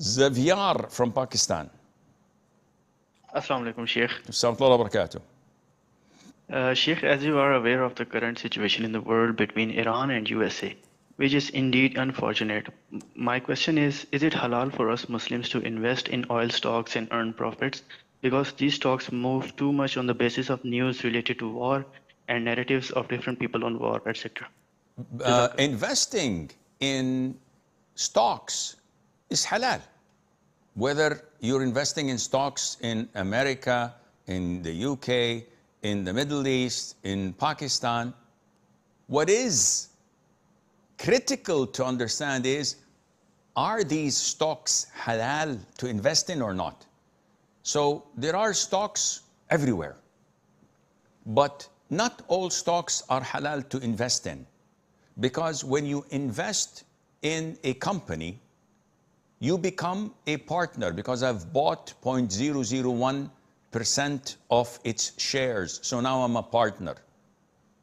Xavier from Pakistan. Assalamu alaikum, Sheikh. Assalamu alaikum wa barakatuh. Sheikh, as you are aware of the current situation in the world between Iran and USA, which is indeed unfortunate, my question is it halal for us Muslims to invest in oil stocks and earn profits? Because these stocks move too much on the basis of news related to war and narratives of different people on war, etc. Investing in stocks is halal. Whether you're investing in stocks in America, in the UK, in the Middle East, in Pakistan, what is critical to understand is, are these stocks halal to invest in or not? So there are stocks everywhere, but not all stocks are halal to invest in, because when you invest in a company, you become a partner, because I've bought 0.001% of its shares. So now I'm a partner.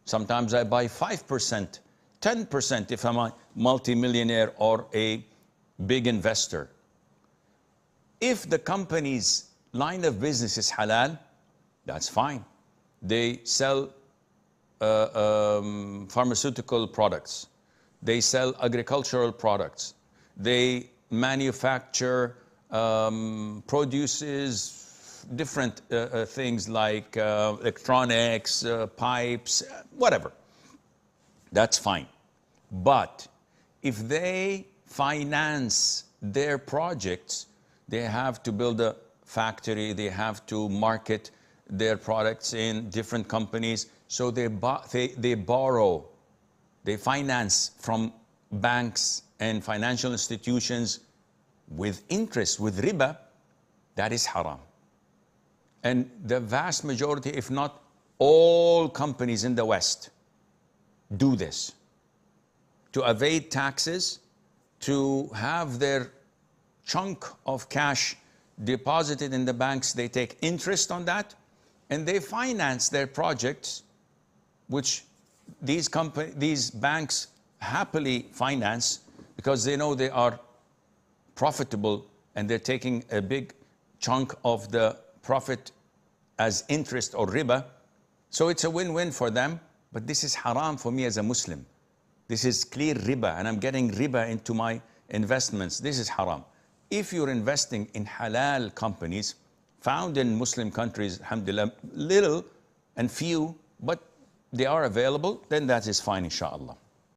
Sometimes I buy 5%, 10% if I'm a multimillionaire or a big investor. If the company's line of business is halal, that's fine. They sell pharmaceutical products. They sell agricultural products. They manufacture, produces different things like electronics, pipes, whatever. That's fine. But if they finance their projects, they have to build a factory, they have to market their products in different companies. So they borrow, they finance from banks and financial institutions with interest, with riba. That is haram. And the vast majority, if not all companies in the West, do this to evade taxes, to have their chunk of cash deposited in the banks. They take interest on that, and they finance their projects, which these banks happily finance, because they know they are profitable and they're taking a big chunk of the profit as interest or riba. So it's a win-win for them, but this is haram for me as a Muslim. This is clear riba, and I'm getting riba into my investments. This is haram. If you're investing in halal companies found in Muslim countries, alhamdulillah, little and few, but they are available, then that is fine, inshallah.